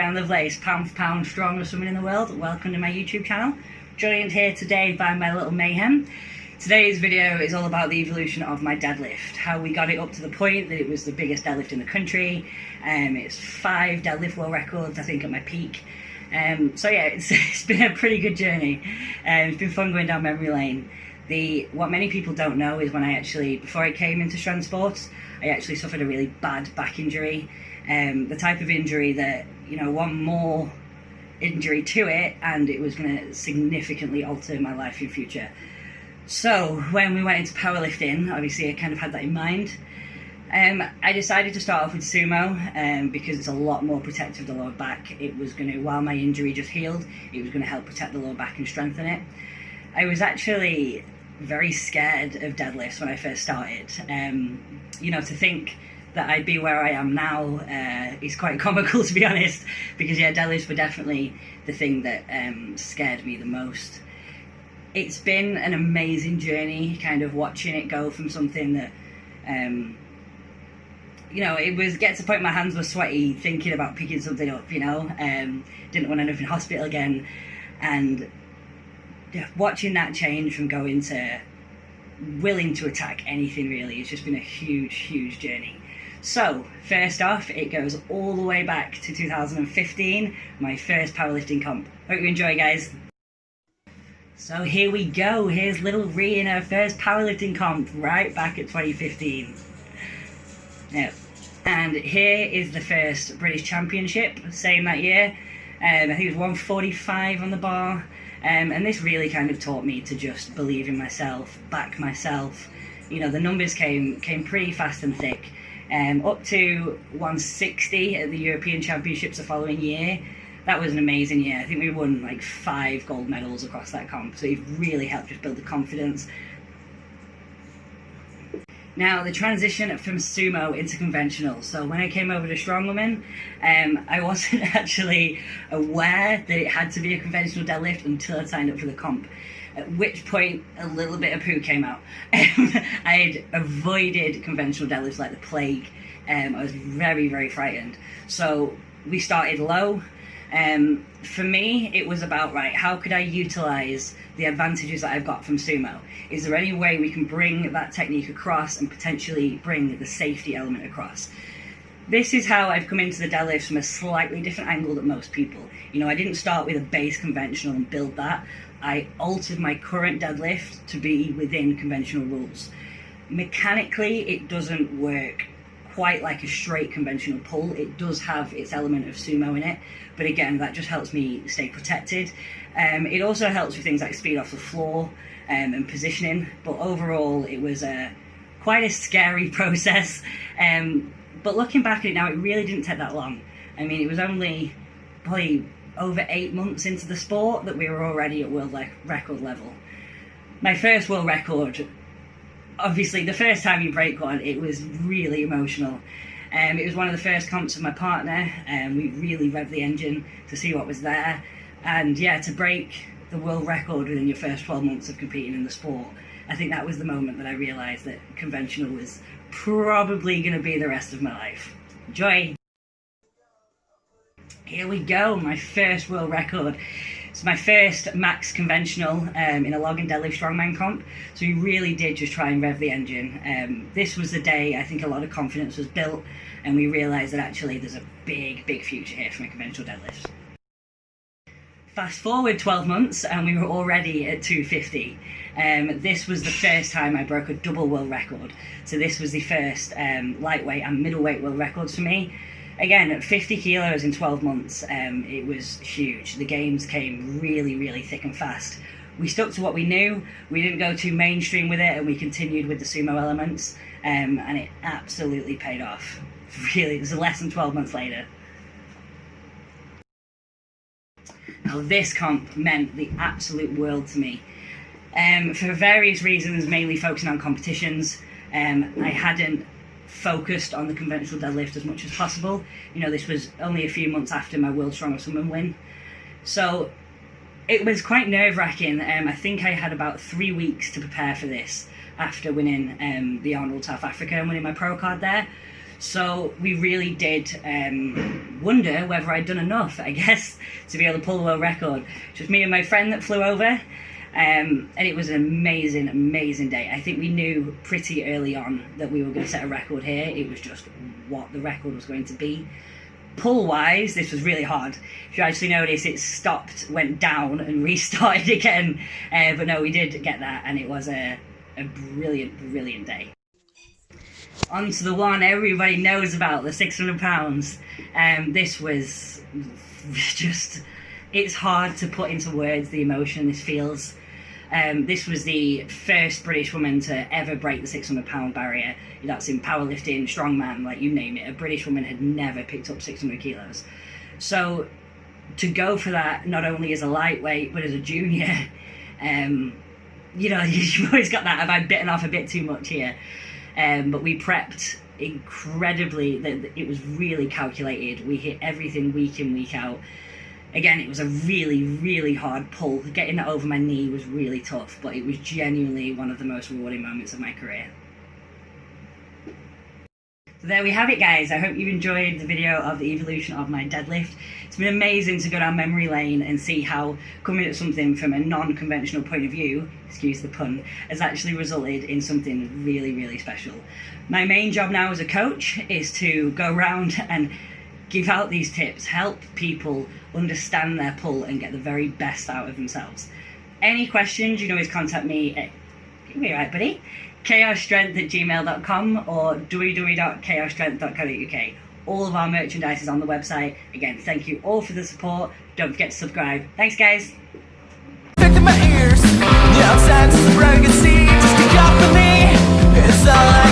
Rhianon Lovelace, pound for pound strongest woman in the world. Welcome to my YouTube channel. Joined here today by my little mayhem. Today's video is all about the evolution of my deadlift, how we got it up to the point that it was the biggest deadlift in the country. It's 5 deadlift world records, I think, at my peak. So yeah, it's been a pretty good journey. It's been fun going down memory lane. What many people don't know is before I came into strength sports, I actually suffered a really bad back injury. The type of injury that, one more injury to it and it was going to significantly alter my life in future. So when we went into powerlifting, obviously I kind of had that in mind. I decided to start off with sumo because it's a lot more protective of the lower back. It was going to, while my injury just healed, it was going to help protect the lower back and strengthen it. I was actually very scared of deadlifts when I first started. To think that I'd be where I am now is quite comical, to be honest, because yeah, deadlifts were definitely the thing that scared me the most. It's been an amazing journey, kind of watching it go from something that get to the point my hands were sweaty thinking about picking something up, didn't want to end up in hospital again, and watching that change from going to willing to attack anything really, it's just been a huge journey. So first off, it goes all the way back to 2015, my first powerlifting comp. Hope you enjoy, guys. So here we go, here's little Rhi in her first powerlifting comp right back at 2015. Now, and here is the first British Championship, same that year. I think it was 145 on the bar. And this really kind of taught me to just believe in myself, back myself. The numbers came pretty fast and thick. Up to 160 at the European Championships the following year. That was an amazing year. I think we won like 5 gold medals across that comp, so it really helped just build the confidence. Now, the transition from sumo into conventional. So when I came over to strongwoman, I wasn't actually aware that it had to be a conventional deadlift until I signed up for the comp. At which point, a little bit of poo came out. I had avoided conventional deadlifts like the plague. I was very frightened. So we started low. For me, it was about, right, how could I utilize the advantages that I've got from sumo? Is there any way we can bring that technique across and potentially bring the safety element across? This is how I've come into the deadlifts from a slightly different angle than most people. I didn't start with a base conventional and build that. I altered my current deadlift to be within conventional rules. Mechanically, it doesn't work quite like a straight conventional pull. It does have its element of sumo in it, but again, that just helps me stay protected. It also helps with things like speed off the floor and positioning, but overall it was quite a scary process. But looking back at it now, it really didn't take that long. I mean, it was only probably over 8 months into the sport that we were already at world record level. My first world record, obviously the first time you break one, it was really emotional. It was one of the first comps with my partner, and we really revved the engine to see what was there. And yeah, to break the world record within your first 12 months of competing in the sport, I think that was the moment that I realised that conventional was probably going to be the rest of my life. Enjoy! Here we go, my first world record. It's my first max conventional in a log and deadlift strongman comp, so we really did just try and rev the engine. This was the day I think a lot of confidence was built, and we realised that actually there's a big future here for my conventional deadlifts. Fast forward 12 months and we were already at 250. This was the first time I broke a double world record, so this was the first lightweight and middleweight world records for me. Again, at 50 kilos in 12 months, it was huge. The gains came really thick and fast. We stuck to what we knew, we didn't go too mainstream with it, and we continued with the sumo elements, and it absolutely paid off. Really, it was less than 12 months later. Now this comp meant the absolute world to me. For various reasons, mainly focusing on competitions. I hadn't focused on the conventional deadlift as much as possible. This was only a few months after my World Strongest Woman win. So it was quite nerve-wracking. I think I had about 3 weeks to prepare for this after winning the Arnold South Africa and winning my pro card there. So we really did wonder whether I'd done enough, I guess, to be able to pull the world record. Just me and my friend that flew over, and it was an amazing, amazing day. I think we knew pretty early on that we were going to set a record here. It was just what the record was going to be. Pull-wise, this was really hard. If you actually notice, it stopped, went down, and restarted again. But no, we did get that, and it was a brilliant, brilliant day. On to the one everybody knows about, the 600 pounds. This was just, it's hard to put into words the emotion this feels. This was the first British woman to ever break the 600 pound barrier. That's in powerlifting, strongman, like you name it. A British woman had never picked up 600 kilos. So to go for that, not only as a lightweight, but as a junior, you know, you've always got that, have I bitten off a bit too much here? But we prepped incredibly, it was really calculated. We hit everything week in, week out. Again, it was a really, really hard pull. Getting it over my knee was really tough, but it was genuinely one of the most rewarding moments of my career. So there we have it, guys. I hope you enjoyed the video of the evolution of my deadlift. It's been amazing to go down memory lane and see how coming at something from a non-conventional point of view, excuse the pun, has actually resulted in something really, really special. My main job now as a coach is to go around and give out these tips, help people understand their pull and get the very best out of themselves. Any questions, you can always contact me at, give me a right, buddy, chaosstrength@gmail.com or www.chaosstrength.co.uk. All of our merchandise is on the website. Again, thank you all for the support. Don't forget to subscribe. Thanks, guys. My ears, the outside's the rugged sea, just a job for me, it's all I